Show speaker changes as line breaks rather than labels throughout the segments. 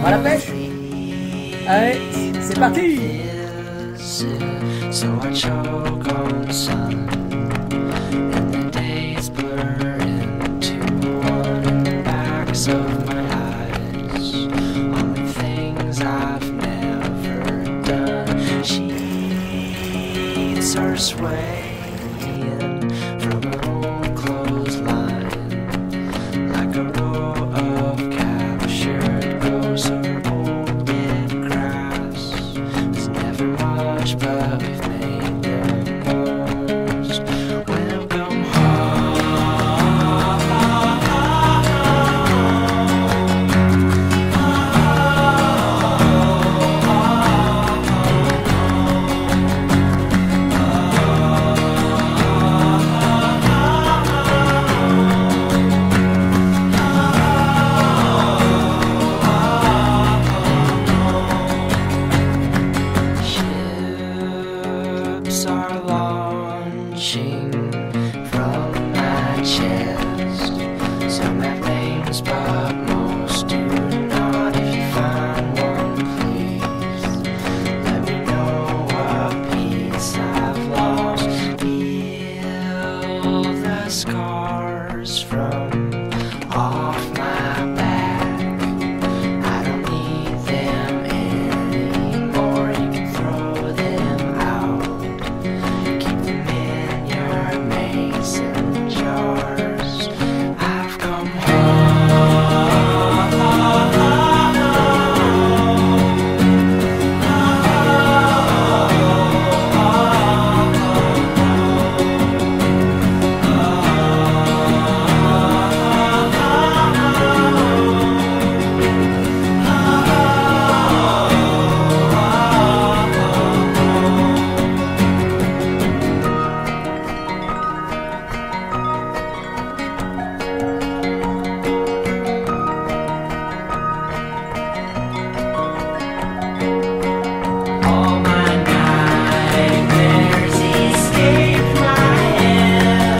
À la pêche. Allez, c'est parti.
So I choke on sun, and the days blur into one in the backs of my eyes, on the things I've never done. Sheets are swaying from an old clothesline, like a row of captured ghosts or old dead grass. There's never much, but we've made the most. Welcome ships are launching from my chest. Some have names, but most do not. If you find one, please let me know what piece I've lost. Feel the scars from off my back. I don't need them anymore. You can throw them out. Keep them in your mason jars. I've come all my nightmares escape my head.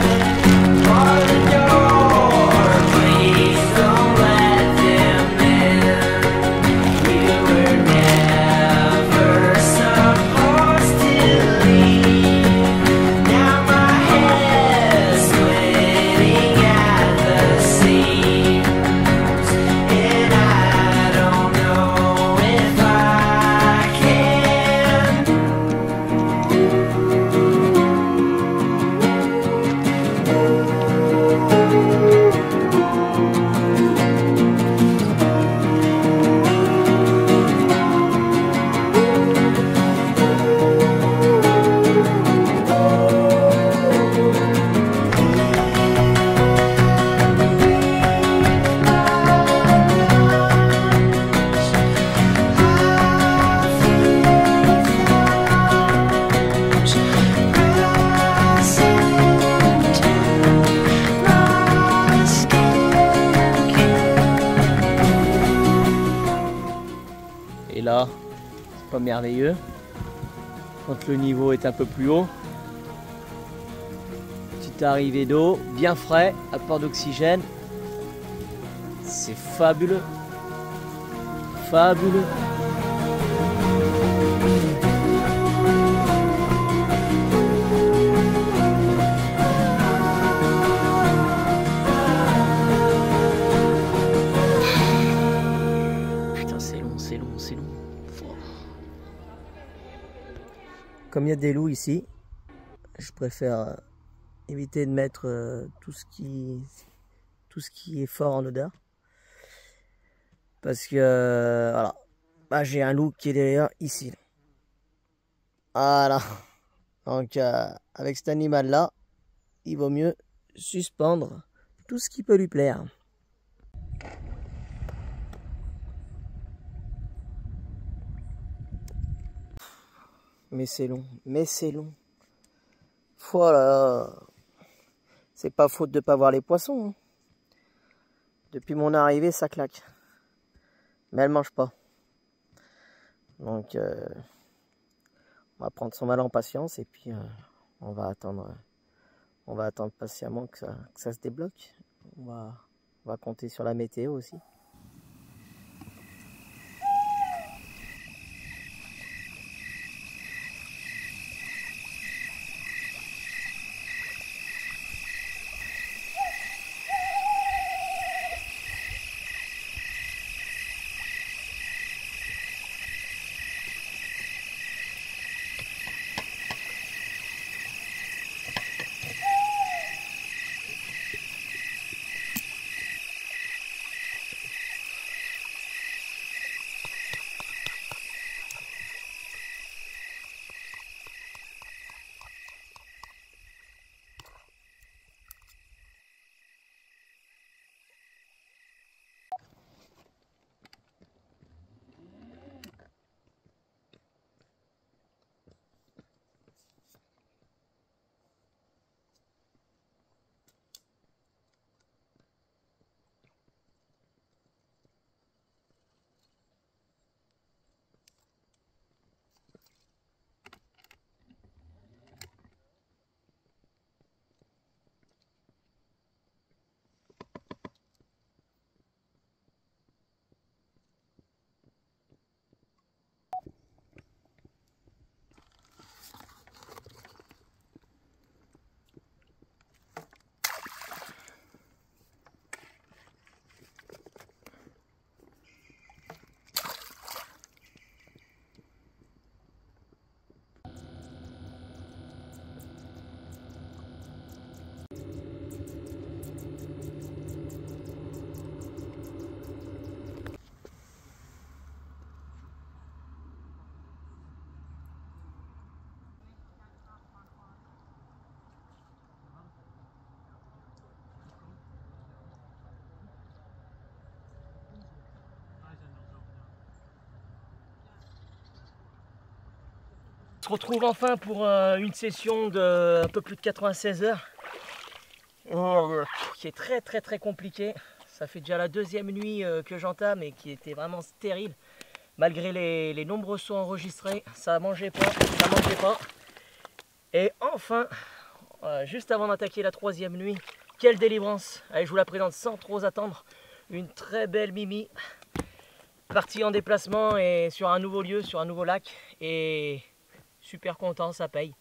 Bar the door, please don't let them in. You were never supposed to leave. Now my head's splitting at the seams, and I don't know if I can.
Et là, c'est pas merveilleux. Quand le niveau est un peu plus haut. Petite arrivée d'eau, bien frais, apport d'oxygène. C'est fabuleux. Fabuleux. Putain, c'est long, c'est long, c'est long. Comme il y a des loups ici, je préfère éviter de mettre tout ce qui est fort en odeur. Parce que voilà, bah, j'ai un loup qui est derrière ici. Voilà. Donc avec cet animal là, il vaut mieux suspendre tout ce qui peut lui plaire. Mais c'est long, mais c'est long. Voilà. C'est pas faute de pas voir les poissons. Hein. Depuis mon arrivée, ça claque. Mais elle mange pas. Donc, on va prendre son mal en patience et puis on va attendre patiemment que ça se débloque. On va compter sur la météo aussi. On se retrouve enfin pour une session de un peu plus de 96 heures. Qui est très compliquée. Ça fait déjà la deuxième nuit que j'entame et qui était vraiment stérile. Malgré les nombreux sauts enregistrés, ça mangeait pas. Et enfin, juste avant d'attaquer la troisième nuit, quelle délivrance! Allez, je vous la présente sans trop attendre. Une très belle Mimi, partie en déplacement et sur un nouveau lieu, sur un nouveau lac. Et super content, ça paye.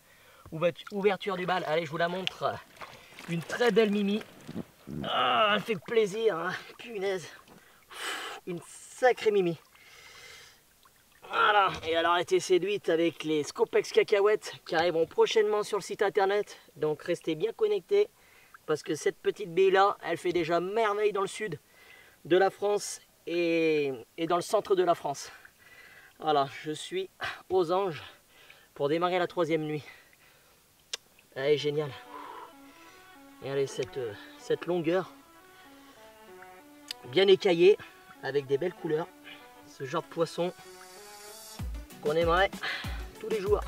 Ouverture du bal, allez, je vous la montre. Une très belle Mimi. Ah, elle fait plaisir, hein. Punaise. Une sacrée Mimi. Voilà, et elle a été séduite avec les Scopex cacahuètes qui arriveront prochainement sur le site internet. Donc restez bien connectés parce que cette petite bille là, elle fait déjà merveille dans le sud de la France et dans le centre de la France. Voilà, je suis aux anges pour démarrer la troisième nuit. Elle est géniale. Regardez cette longueur bien écaillée avec des belles couleurs. Ce genre de poisson qu'on aimerait tous les jours.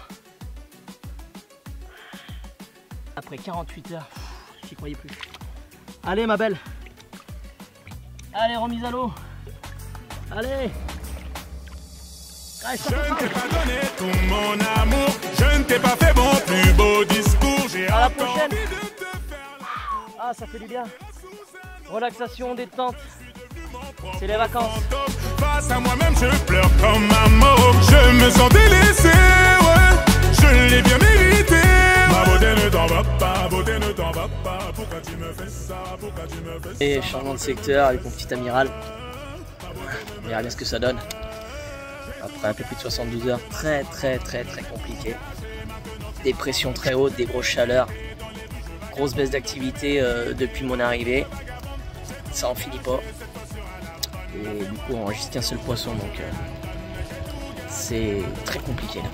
Après 48 heures, j'y croyais plus. Allez ma belle. Allez, remise à l'eau. Allez.
Je ne t'ai pas donné tout mon amour, je ne t'ai pas fait mon plus beau discours.
À la prochaine. Ah, ça fait du bien. Relaxation, détente. C'est les vacances.
Face à moi-même, je pleure comme un mort. Je me sens délaissé, ouais. Je l'ai bien mérité. Ma beauté ne t'en va pas, beauté ne t'en va pas. Pourquoi tu me fais ça, pourquoi tu me fais ça?
Et changement de secteur avec mon petit amiral. On verra bien ce que ça donne. Après un peu plus de 72 heures, très compliqué. Des pressions très hautes, des grosses chaleurs. Grosse baisse d'activité depuis mon arrivée. Ça en finit pas. Et du coup on enregistre qu'un seul poisson, donc c'est très compliqué là.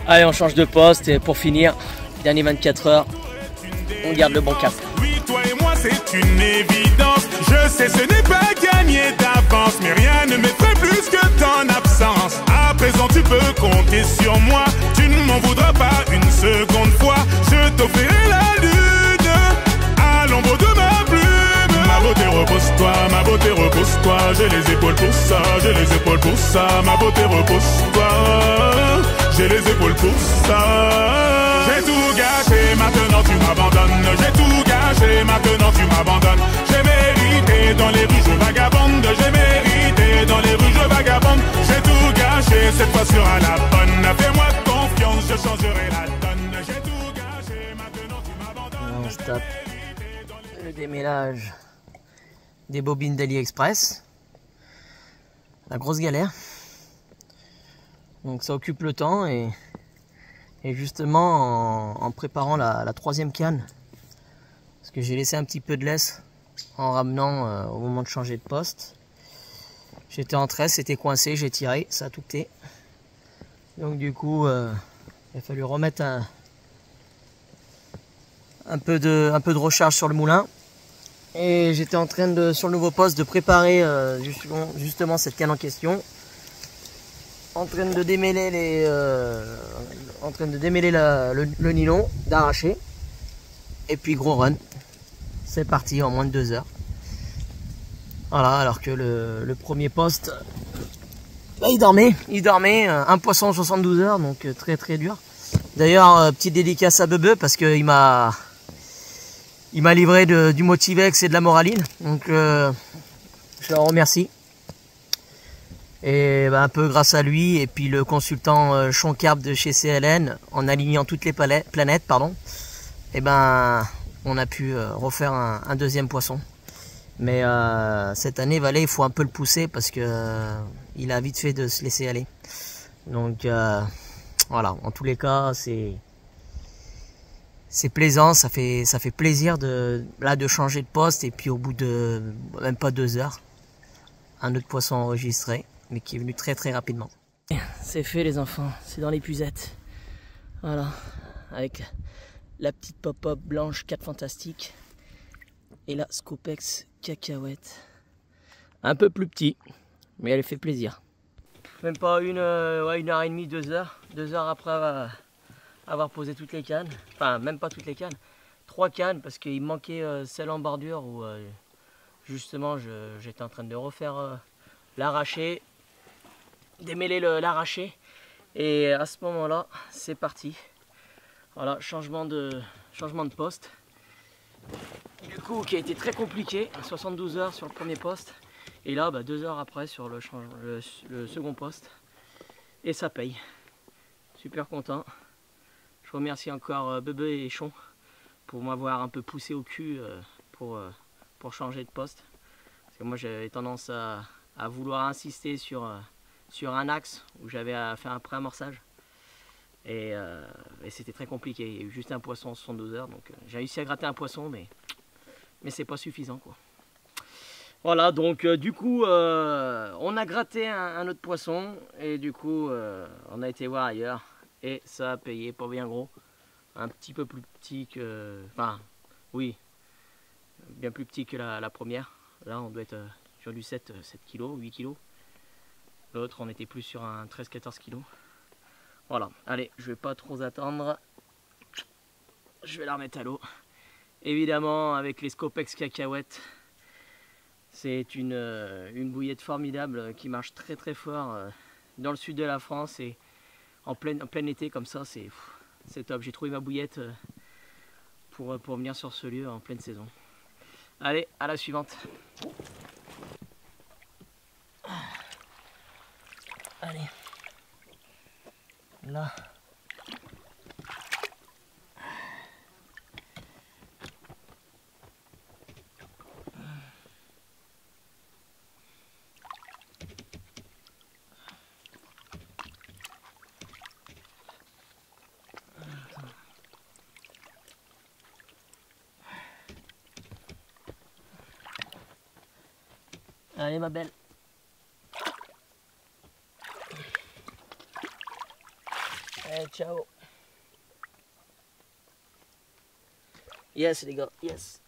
Allez, on change de poste et pour finir, dernier 24 heures, on garde le bon cap.
Oui, toi et moi c'est une évidence. Je sais ce n'est pas gagné d'avance, mais rien ne m'effraie plus que ton absence. À présent tu peux compter sur moi, tu ne m'en voudras pas une seconde fois. Je t'offrirai la lune à l'ombre de ma plume. Ma beauté repose-toi, ma beauté repose-toi. J'ai les épaules pour ça, j'ai les épaules pour ça. Ma beauté repose-toi, j'ai les épaules pour ça. J'ai tout gâché, maintenant tu m'abandonnes. J'ai tout gâché, maintenant tu m'abandonnes. J'ai mérité dans les rues, je vagabonde. J'ai mérité dans les rues, je vagabonde. J'ai tout gâché, cette fois sera la bonne. Fais-moi confiance, je changerai la donne. J'ai tout gâché, maintenant tu m'abandonnes.
On se tape le démêlage des bobines d'AliExpress. La grosse galère. Donc ça occupe le temps et justement en préparant la troisième canne, parce que j'ai laissé un petit peu de laisse en ramenant au moment de changer de poste. J'étais en tresse, c'était coincé, j'ai tiré, ça a tout quitté. Donc du coup il a fallu remettre un peu de recharge sur le moulin. Et j'étais en train de, sur le nouveau poste, de préparer justement cette canne en question. En train de démêler le nylon, d'arracher. Et puis gros run. C'est parti en moins de 2 heures. Voilà, alors que le premier poste, bah, il dormait, un poisson en 72 heures, donc très dur. D'ailleurs, petite dédicace à Bebe parce qu'il m'a livré du Motivex et de la Moraline, donc je le remercie. Et bah, un peu grâce à lui et puis le consultant Sean Carp de chez CLN, en alignant toutes les planètes, et ben on a pu refaire un deuxième poisson. Mais cette année, Valais, il faut un peu le pousser parce que il a vite fait de se laisser aller. Donc voilà, en tous les cas, c'est plaisant, ça fait plaisir de changer de poste, et puis au bout de même pas 2 heures, un autre poisson enregistré, mais qui est venu très rapidement. C'est fait les enfants, c'est dans l'épuisette. Voilà, avec la petite pop-up blanche 4 fantastique et la Scopex cacahuète. Un peu plus petit, mais elle fait plaisir. Même pas une heure et demie, 2 heures. 2 heures après avoir posé toutes les cannes. Enfin, même pas toutes les cannes. 3 cannes parce qu'il manquait celle en bordure où justement j'étais en train de refaire l'arraché, démêler l'arraché. Et à ce moment-là, c'est parti. Voilà, changement de poste. Du coup, qui a été très compliqué. 72 heures sur le premier poste. Et là, 2 heures après sur le second poste. Et ça paye. Super content. Je remercie encore Bebe et Chon pour m'avoir un peu poussé au cul pour changer de poste. Parce que moi j'avais tendance à vouloir insister sur un axe où j'avais à faire un pré-amorçage. Et c'était très compliqué. Il y a eu juste un poisson en 72 heures. Donc j'ai réussi à gratter un poisson, mais c'est pas suffisant, quoi. Voilà, donc du coup on a gratté un autre poisson. Et du coup on a été voir ailleurs. Et ça a payé pas bien gros. Un petit peu plus petit que... Enfin, oui. Bien plus petit que la première. Là, on doit être sur du 7 kg, 8 kg. L'autre, on était plus sur un 13-14 kg. Voilà. Allez, je vais pas trop attendre. Je vais la remettre à l'eau. Évidemment, avec les Scopex cacahuètes. C'est une bouillette formidable qui marche très très fort dans le sud de la France. Et en plein été comme ça, c'est top. J'ai trouvé ma bouillette pour venir sur ce lieu en pleine saison. Allez, à la suivante. Allez. Là. Allez ma belle. Allez, ciao. Yes les gars, yes.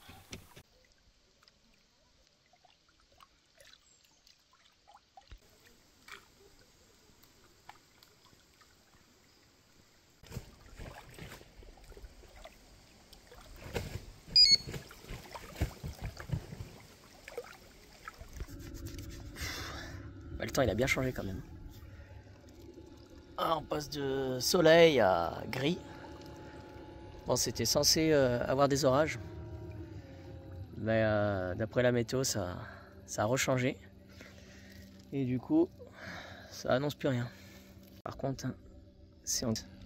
Le temps il a bien changé quand même. Ah, on passe de soleil à gris. Bon, c'était censé avoir des orages. Mais d'après la météo, ça a rechangé. Et du coup, ça annonce plus rien. Par contre, hein,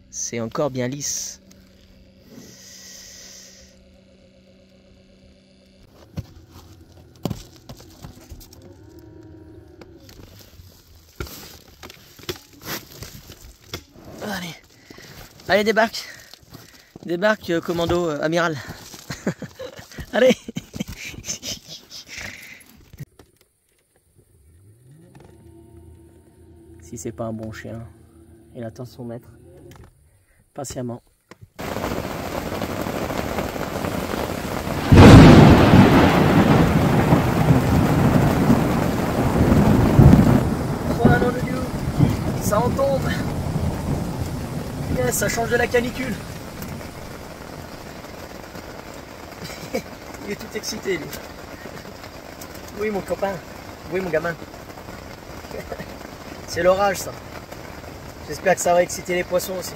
c'est encore bien lisse. Allez, débarque. Débarque, commando amiral. Allez. Si c'est pas un bon chien, il attend son maître. Patiemment. Oh non, Dieu. Ça en tombe. Yes, ça change de la canicule. Il est tout excité, lui. Oui, mon copain. Oui, mon gamin. C'est l'orage, ça. J'espère que ça va exciter les poissons aussi.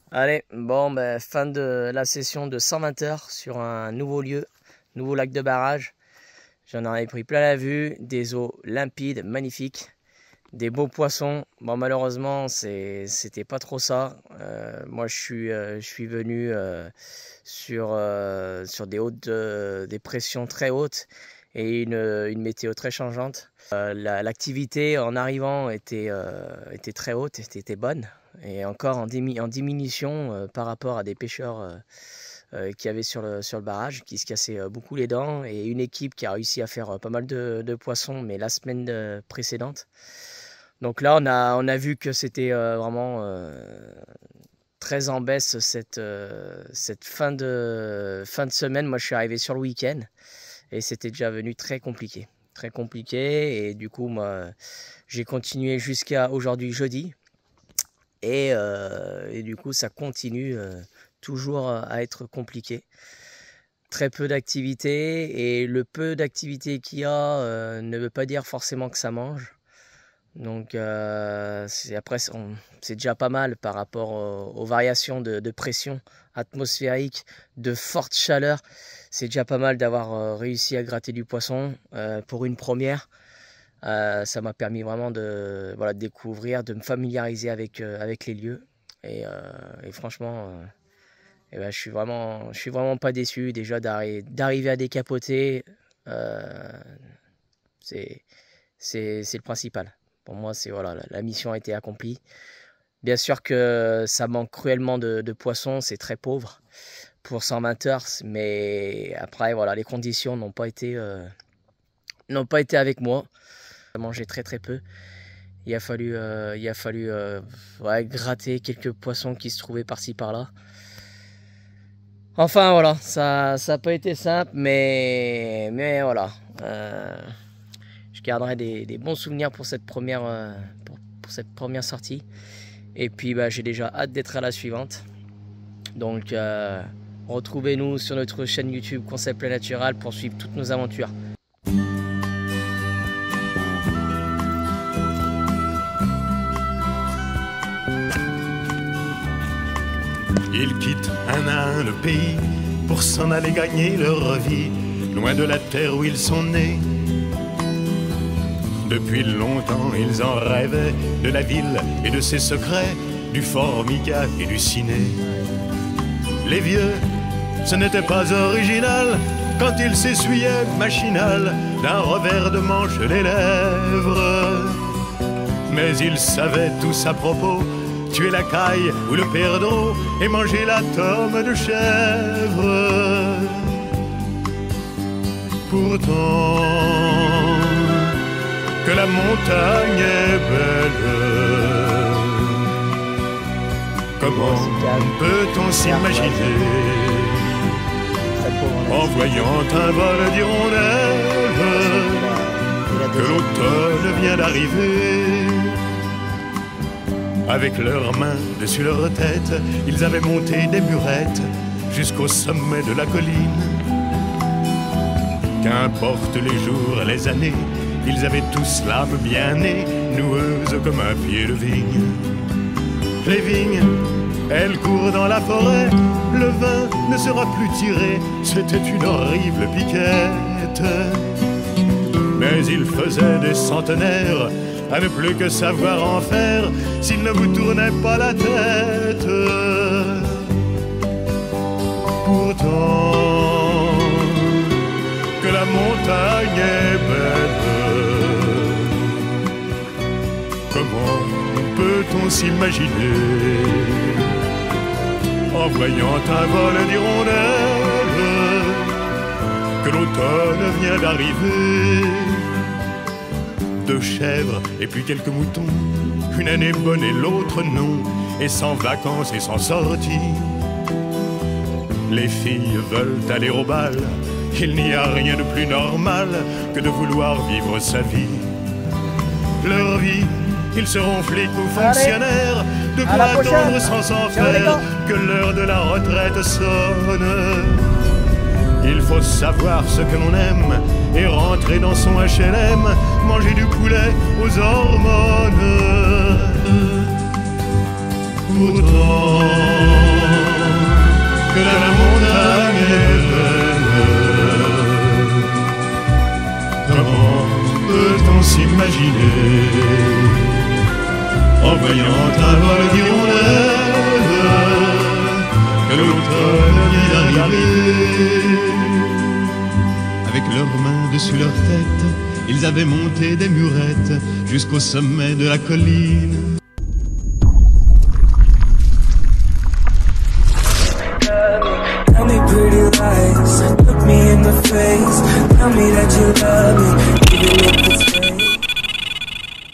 Allez, bon, fin de la session de 120 heures sur un nouveau lieu, nouveau lac de barrage. J'en avais pris plein la vue, des eaux limpides, magnifiques. Des beaux poissons. Bon, malheureusement, c'était pas trop ça. Moi, je suis venu sur des pressions très hautes et une météo très changeante. L'activité en arrivant était très haute, était bonne, et encore en diminution par rapport à des pêcheurs qui avaient sur le barrage, qui se cassaient beaucoup les dents, et une équipe qui a réussi à faire pas mal de poissons, mais la semaine précédente. Donc là, on a vu que c'était vraiment très en baisse cette fin de semaine. Moi, je suis arrivé sur le week-end et c'était déjà venu très compliqué. Très compliqué, et du coup, moi, j'ai continué jusqu'à aujourd'hui, jeudi. Et du coup, ça continue toujours à être compliqué. Très peu d'activité, et le peu d'activité qu'il y a ne veut pas dire forcément que ça mange. Donc après, c'est déjà pas mal par rapport aux variations de pression atmosphérique, de forte chaleur. C'est déjà pas mal d'avoir réussi à gratter du poisson pour une première. Ça m'a permis vraiment de découvrir, de me familiariser avec les lieux. Et franchement, je suis vraiment pas déçu. Déjà d'arriver à décapoter, c'est le principal. Pour moi, la mission a été accomplie. Bien sûr que ça manque cruellement de poissons, c'est très pauvre pour 120 heures, mais après, voilà, les conditions n'ont pas été avec moi. J'ai mangé très peu. Il a fallu gratter quelques poissons qui se trouvaient par-ci par-là. Enfin voilà, ça n'a pas été simple, mais voilà. Je garderai des bons souvenirs pour cette première sortie. Et puis j'ai déjà hâte d'être à la suivante. Donc retrouvez-nous sur notre chaîne YouTube Concept Play Natural pour suivre toutes nos aventures.
Ils quittent un à un le pays pour s'en aller gagner leur vie, loin de la terre où ils sont nés. Depuis longtemps, ils en rêvaient de la ville et de ses secrets, du Formica et du ciné. Les vieux, ce n'était pas original quand ils s'essuyaient machinal d'un revers de manche les lèvres. Mais ils savaient tous à propos tuer la caille ou le perdreau et manger la tome de chèvre. Pourtant, que la montagne est belle, comment peut-on s'imaginer en voyant un vol d'hirondelles que l'automne vient d'arriver? Avec leurs mains dessus leur tête, ils avaient monté des murettes jusqu'au sommet de la colline. Qu'importe les jours, les années, ils avaient tous l'âme bien née, noueuse comme un pied de vigne. Les vignes, elles courent dans la forêt, le vin ne sera plus tiré, c'était une horrible piquette. Mais ils faisaient des centenaires à ne plus que savoir en faire s'ils ne vous tournaient pas la tête. Pourtant, que la montagne est belle, comment peut-on s'imaginer en voyant un vol d'hirondelles que l'automne vient d'arriver? 2 chèvres et puis quelques moutons, une année bonne et l'autre non, et sans vacances et sans sortie. Les filles veulent aller au bal, il n'y a rien de plus normal que de vouloir vivre sa vie. Leur vie, ils seront flics ou fonctionnaires, de quoi attendre sans en faire que l'heure de la retraite sonne. Il faut savoir ce que l'on aime et rentrer dans son HLM, manger du poulet aux hormones. Pourtant, que la montagne est belle, comment peut-on s'imaginer
en voyant ta vol d'hirondelle, que l'automne vient d'arriver. Avec leurs mains dessus leur tête, ils avaient monté des murettes jusqu'au sommet de la colline.
Tell me pretty lies, look me in the face, tell me that you love me, even if it's fake.